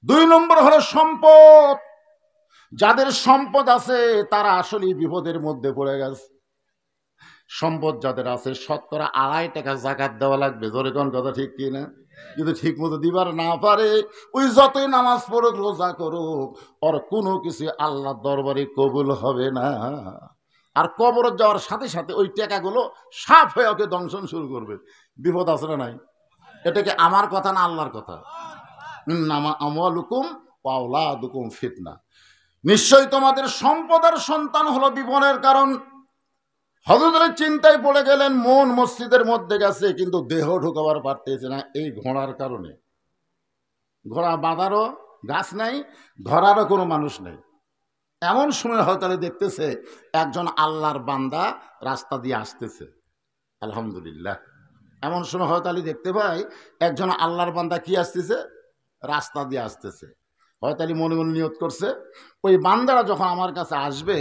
দুই নম্বর হলো সম্পদ। যাদের সম্পদ আছে তারা আসলে বিপদের মধ্যে পড়ে গেছে। সম্পদ যাদের আছে 2.5 টাকা জাকাত দেওয়া লাগবে, জোরে কোন কথা ঠিক কিনা? যদি ঠিক মতো দিবার না পারে, ওই যতই নামাজ পড়ুক রোজা করুক, ওর কোনো কিছু আল্লাহর দরবারে কবুল হবে না। আর কবর যাওয়ার সাথে সাথে ওই টাকাগুলো সাফ হয়ে ওকে দংশন শুরু করবে। বিপদ আছে না নাই? এটা কি আমার কথা না আল্লাহর কথা? ইন্নামা আমওয়ালুকুম ওয়া আওলাদুকুম ফিতনা। নিশ্চয়ই তোমাদের সম্পদ আর সন্তান হলো বিপদের কারণ। হযরত চিন্তায় পড়ে গেলেন, মন মসজিদের মধ্যে গেছে কিন্তু দেহ ঢুকাবার পারতেছে না এই ঘোড়ার কারণে। ঘোড়া বাঁধারও গাছ নাই, ধরারও কোনো মানুষ নেই। এমন সময় হয়তো দেখতেছে একজন আল্লাহর বান্দা রাস্তা দিয়ে আসতেছে। আলহামদুলিল্লাহ। এমন সময় হয়তো দেখতে পাই একজন আল্লাহর বান্দা কি আসতেছে, রাস্তা দিয়ে আসতেছে। হয়তো মনে মনে নিয়ত করছে, ওই বান্দারা যখন আমার কাছে আসবে,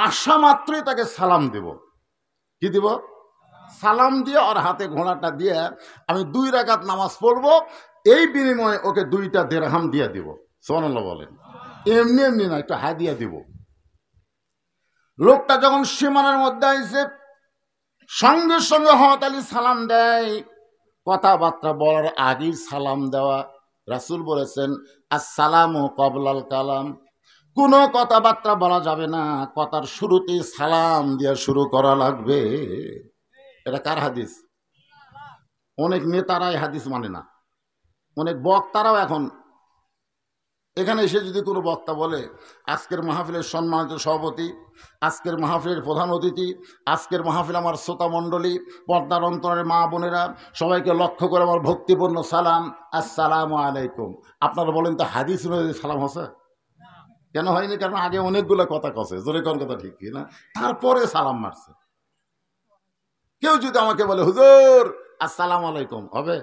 আসা মাত্রই তাকে সালাম দেব। কি দিব? সালাম দিয়ে ওর হাতে ঘোড়াটা দিয়ে আমি 2 রাকাত নামাজ পড়বো, এই বিনিময়ে ওকে 2টা দিরহাম দিয়ে দিব। সুবহানাল্লাহ বলেন। এমনি এমনি না, একটু হাদিয়া দিব। লোকটা যখন সীমানার মধ্যে আইছে, সঙ্গে সঙ্গে হযরত আলী সালাম দেয়। কথাবার্তা বলার আগেই সালাম দেওয়া। রাসূল বলেছেন, আসসালামু ক্বাবলাল কালাম। কোনো কথাবার্তা বলা যাবে না, কথার শুরুতেই সালাম দিয়ে শুরু করা লাগবে। এটা কার হাদিস? অনেক নেতারাই হাদিস মানে না, অনেক বক্তারাও। এখন এখানে এসে যদি কোনো বক্তা বলে, আজকের মাহফিলের সম্মানিত সভাপতি, আজকের মাহফিলের প্রধান অতিথি, আজকের মাহফিল আমার শ্রোতা মণ্ডলী, পর্দার অন্তরের মা বোনেরা, সবাইকে লক্ষ্য করে আমার ভক্তিপূর্ণ সালাম, আসসালামু আলাইকুম। আপনারা বলেন তো হাদিস অনুযায়ী সালাম হচ্ছে? কেন হয়নি? কারণ আগে অনেকগুলো কথা কছে, জোরে কোন কথা ঠিক কি না, তারপরে সালাম মারছে। কেউ যদি আমাকে বলে হুজুর আসসালামু আলাইকুম, হবে?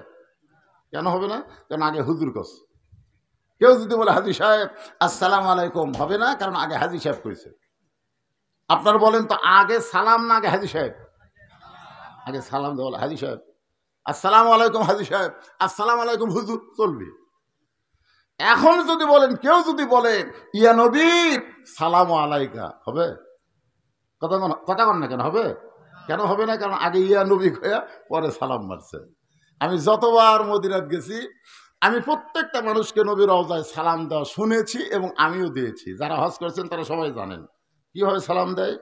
কেন হবে না? কারণ আগে হুজুর কছে। কেউ যদি বলে হাজী সাহেব আসসালামু আলাইকুম, হবে না, কারণ আগে হাজী সাহেব কইছে। আপনারা বলেন তো আগে সালাম না আগে হাজী সাহেব? আগে সালাম দেওয়া হাজী সাহেব, আসসালামু আলাইকুম হাজী সাহেব, আসসালামু আলাইকুম হুজুর, চলবে। এখন যদি বলেন, কেউ যদি বলে ইয়া নবী সালামু আলাইকা, হবে? কথা কন না, কেন হবে? কেন হবে না? কারণ আগে ইয়া নবী কয়া পরে সালাম মারছে। আমি যতবার মদিনাত গেছি, আমি প্রত্যেকটা মানুষকে নবীর রওজায় সালাম দেওয়া শুনেছি এবং আমিও দিয়েছি। যারা হজ করেছেন তারা সবাই জানেন কিভাবে সালাম দেয়।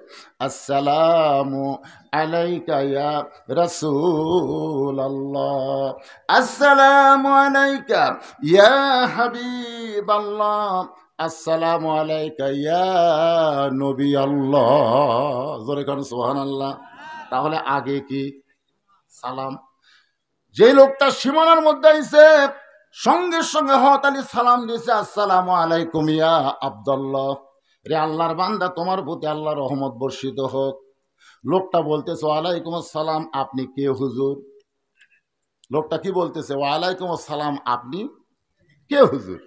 আসসালামু আলাইকা ইয়া রাসূলুল্লাহ, আসসালামু আলাইকা ইয়া হাবিবাল্লাহ, আসসালামু আলাইকা ইয়া নবী আল্লাহ। জোরে কারণ সুবহানাল্লাহ। তাহলে আগে কি সালাম? যে লোকটা সীমানার মধ্যে আইছে, সঙ্গে সঙ্গে হযরত আলী সালাম দিয়েছে, আসসালামু আলাইকুম ইয়া আব্দুল্লাহ, রে আল্লাহর বান্দা তোমার প্রতি আল্লাহর রহমত বর্ষিত হোক। লোকটা বলতেছে ওয়ালাইকুম আসসালাম, আপনি কে হুজুর? লোকটা কি বলতেছে? ওয়ালাইকুম আসসালাম, আপনি কে হুজুর?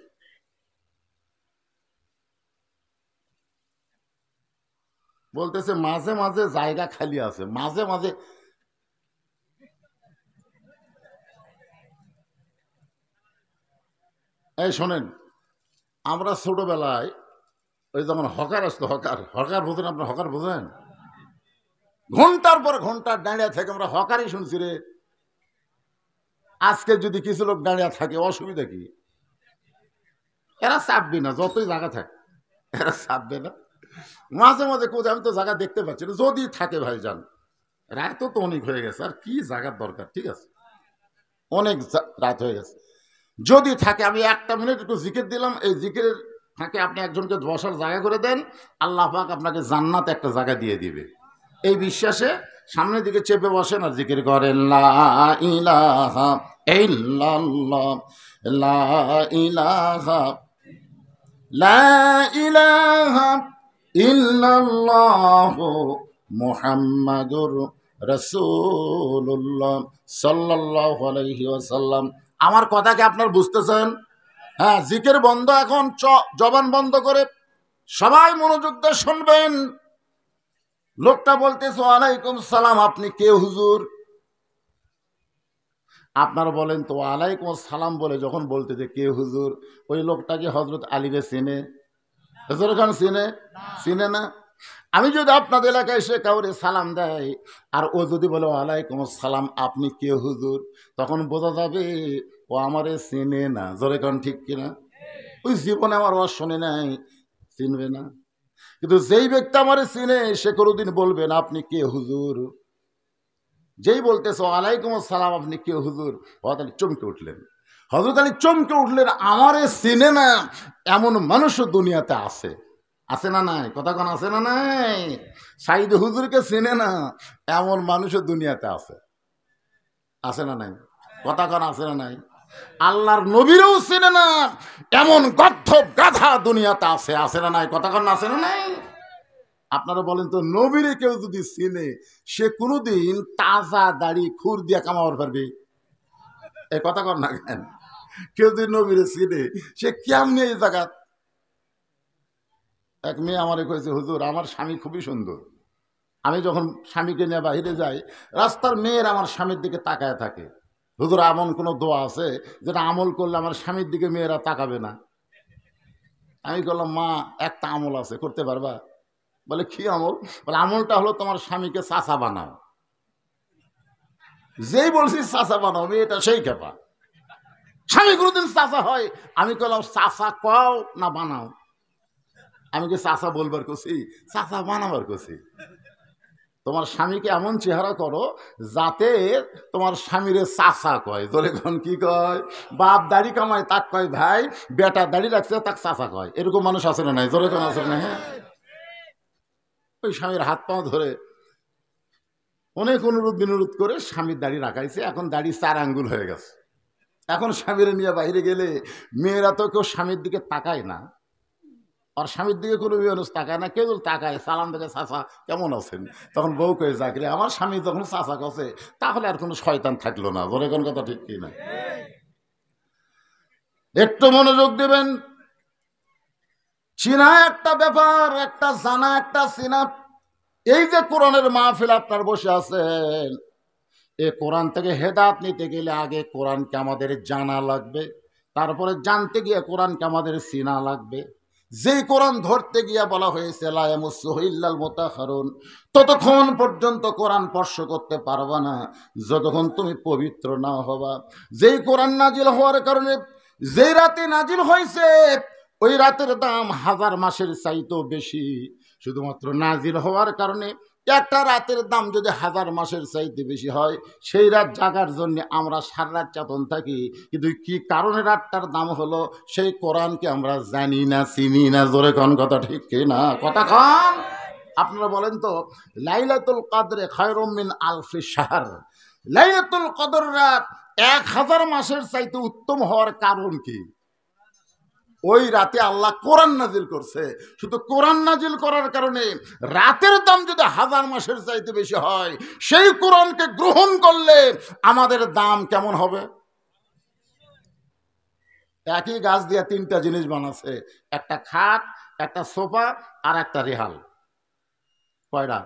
বলতেছে মাঝে মাঝে জায়গা খালি আছে, মাঝে মাঝে। এই শোনেন, আমরা ছোটবেলায় ওই যখন হকার আসতো, হকার হকার বোঝেন? আপনার হকার বোঝেন? ঘন্টার পর ঘন্টা দাঁড়িয়ে থেকে আমরা হকারই শুনছি রে। আজকে যদি কিছু লোক দাঁড়িয়ে থাকে, অসুবিধা কি? এরা চাপবে না, যতই জায়গা থাকে এরা চাপবে না। মাঝে মাঝে কোথায় আমি তো জায়গা দেখতে পাচ্ছি না, যদি থাকে ভাই যান। রাত তো অনেক হয়ে গেছে, আর কি জায়গার দরকার? ঠিক আছে, অনেক রাত হয়ে গেছে। যদি থাকে আমি 1 মিনিট একটু জিকির দিলাম, এই জিকিরের ফাঁকে আপনি একজনকে বসার জায়গা করে দেন, আল্লাহ পাক আপনাকে জান্নাতে একটা জায়গা দিয়ে দিবে। এই বিশ্বাসে সামনের দিকে চেপে বসেন আর জিকির করেন, লা ইলাহা ইল্লাল্লাহ, লা ইলাহা, লা ইলাহা ইল্লাল্লাহ, মুহাম্মাদুর রাসূলুল্লাহ সাল্লাল্লাহু আলাইহি ওয়াসাল্লাম। আমার কথা কি আপনার বুঝতেছেন? হ্যাঁ, জিকির বন্ধ এখন, জবান বন্ধ করে সবাই মনোযোগ দিয়ে শুনবেন। লোকটা বলতেছে ওয়ালাইকুম সালাম, আপনি কে হুজুর? আপনারা বলেন তো ওয়ালাইকুম আসসালাম বলে যখন বলতে যে কে হুজুর, ওই লোকটা কি হজরত আলীরে চেনে? হুজুর খান চিনে? চিনে না। আমি যদি আপনাদের এলাকায় এসে কাউরে সালাম দেয় আর ও যদি বলে ওয়ালাইকুম আসসালাম আপনি কে হুজুর, তখন বোঝা যাবে ও আমারে চেনে না। জোরে কারণ ঠিক কিনা? ওই জীবনে আমার ওয়াজ শুনে নাই, চিনবে না। কিন্তু যেই ব্যক্তি আমারে চিনে সে কোনোদিন বলবে না আপনি কে হুজুর। যেই বলতেছে ওয়ালাইকুম আসসালাম আপনি কে হুজুর, হযরত আলী চমকে উঠলেন। হযরত আলী চমকে উঠলেন, আমারে চিনে না এমন মানুষও দুনিয়াতে আছে। আছে না নাই? কথা কোন আছে না নাই? সাইদ হুজুরকে চিনে না এমন মানুষও দুনিয়াতে আছে। আছে না নাই? কথা কোন আছে না নাই? আল্লাহর নবীরও চিনে না এমন গর্ধ গাধা দুনিয়াতে আছে। আছে না নাই? কথা কোন আছে না নাই? আপনারা বলেন তো নবীরে কেউ যদি চিনে সে কোনোদিন তাজা দাড়ি খুর দিয়া কামাবার পারবে? এই কথা কর না কেন? কেউ যদি নবীরে চিনে সে কেমনি এই জায়গা। এক মেয়ে আমারে কয়েছে হুজুর আমার স্বামী খুবই সুন্দর, আমি যখন স্বামীকে নিয়ে বাহিরে যাই রাস্তার মেয়ের আমার স্বামীর দিকে তাকায় থাকে। হুজুর এমন কোনো দোয়া আছে যেটা আমল করলে আমার স্বামীর দিকে মেয়েরা তাকাবে না? আমি বললাম মা একটা আমল আছে, করতে পারবা? বলে কি আমল? বলে আমলটা হলো তোমার স্বামীকে চাচা বানাও। যেই বলছি চাচা বানাও মেয়েটা সেই খেপা। স্বামী কোনোদিন চাচা হয়? আমি বললাম চাচা কও না বানাও? আমি কি চাচা বলবার করছি, চাচা বানাবার করছি? তোমার স্বামীকে এমন চেহারা করো যাতে তোমার স্বামীরে চাচা কয়। তোর এখন কি কয়? বাপ দাড়ি কামায় তাক কয় ভাই, বেটা দাড়ি রাখছে তাক চাচা কয়। এরকম মানুষ আছে না নাই? তোর এখন আছে না? হ্যাঁ, ওই স্বামীর হাত পাও ধরে অনেক অনুরোধ বিনোরোধ করে স্বামীর দাড়ি রাখাইছে, এখন দাড়ি 4 আঙ্গুল হয়ে গেছে। এখন স্বামীর নিয়ে বাইরে গেলে মেয়েরা তো কেউ স্বামীর দিকে তাকায় না, আর স্বামীর দিকে কোনো মানুষ তাকায় না, কেউ তাকায় সালাম দেখে চাচা কেমন আছেন, তখন বউ কয়ে চাকরি আমার স্বামী যখন চাচা কাছে তাহলে আর কোনো শয়তান থাকলো না। বলে কোন কথা ঠিক কি না? একটু মনোযোগ দেবেন। চিনা একটা ব্যাপার, একটা জানা একটা চিনা। এই যে কোরআনের মাহফিল আপনার বসে আছেন, এ কোরআন থেকে হেদায়েত নিতে গেলে আগে কোরআনকে আমাদের জানা লাগবে, তারপরে জানতে গিয়ে কোরআনকে আমাদের চিনা লাগবে। যেই কোরআন ধরতে গিয়ে বলা হয়েছে লা ইয়ামাসসুহু ইল্লাল মুতাহহারুন, ততক্ষণ পর্যন্ত কোরআন স্পর্শ করতে পারবা না যতক্ষণ তুমি পবিত্র না হবা। যেই কোরআন নাজিল হওয়ার কারণে যেই রাতে নাজিল হয়েছে ওই রাতের দাম 1000 মাসের চাইতেও বেশি। শুধুমাত্র নাজিল হওয়ার কারণে একটা রাতের দাম যদি 1000 মাসের চাইতে বেশি হয়, সেই রাত জাগার জন্য আমরা সারা রাত চেতন থাকি, কিন্তু কি কারণে রাতটার দাম হলো সেই কোরআনকে আমরা জানি না, চিনি না। জোরে কোন কথা ঠিক কি না? কথা খান। আপনারা বলেন তো লাইলাতুল কদরে খায়রুম মিন আলফি শাহর, লাইলাতুল কদর রাত 1000 মাসের চাইতে উত্তম হওয়ার কারণ কি? ওই রাতে আল্লাহ কোরআন নাজিল করছে। শুধু কোরআন নাজিল করার কারণে রাতের দাম যদি 1000 মাসের চাইতে বেশি হয়, সেই কোরআনকে গ্রহণ করলে আমাদের দাম কেমন হবে? একই গাছ দিয়ে 3টা জিনিস বানাচ্ছে, একটা খাট, একটা সোফা আর একটা রেহাল। কয়টা?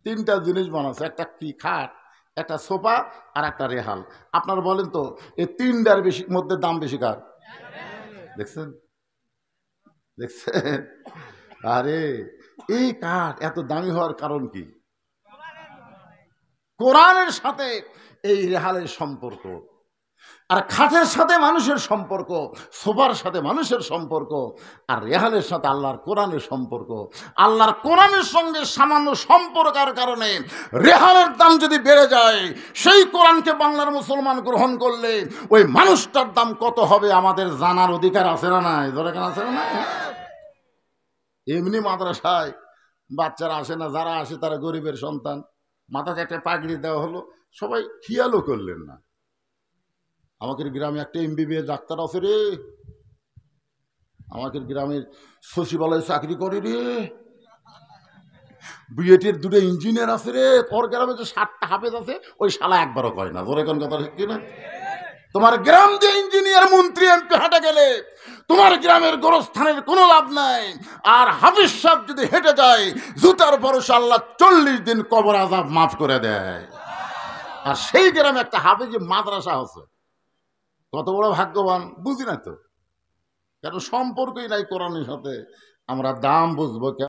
3টা জিনিস বানাচ্ছে, একটা কি খাট, একটা সোফা আর একটা রেহাল। আপনারা বলেন তো এই 3টার বেশি মধ্যে দাম বেশি কার? দেখছেন? দেখছেন? আরে এই কাঠ এত দামি হওয়ার কারণ কি? কোরআনের সাথে এই রেহালের সম্পর্ক। আর খাটের সাথে মানুষের সম্পর্ক, সোফার সাথে মানুষের সম্পর্ক, আর রেহালের সাথে আল্লাহর কোরআনের সম্পর্ক। আল্লাহর কোরআনের সঙ্গে সামান্য সম্পর্কের কারণে রেহালের দাম যদি বেড়ে যায়, সেই কোরআনকে বাংলার মুসলমান গ্রহণ করলে ওই মানুষটার দাম কত হবে আমাদের জানার অধিকার আছে না নাই? দরকার আছে না নাই? এমনি মাদ্রাসায় বাচ্চারা আসে না, যারা আসে তারা গরিবের সন্তান, মাথাতে একটা পাগড়ি দেওয়া হলো, সবাই খেয়ালও করলেন না। আমাদের গ্রামে একটা MBBS ডাক্তার আছে রে, আমাদের গ্রামের সচিবালয়ে চাকরি করে রে, বিএটির 2টা ইঞ্জিনিয়ার আছে রে, ওর গ্রামে যে 7টা হাফেজ আছে, ওই শালা একবারও কয় না। ধরে কোন কথা ঠিক কিনা? তোমার গ্রাম যে ইঞ্জিনিয়ার মন্ত্রী এমপি হাঁটে গেলে তোমার গ্রামের গোরস্থানের কোনো লাভ নাই। আর হাফিজ সাহেব যদি হেঁটে যায় জুতার ভরসা আল্লাহ 40 দিন কবর আযাব মাফ করে দেয়। আর সেই গ্রামে একটা হাফেজি মাদ্রাসা আছে। কত বড় ভাগ্যবান বুঝি না তো, কারণ সম্পর্কই নাই কোরআনের সাথে। আমরা দাম বুঝবো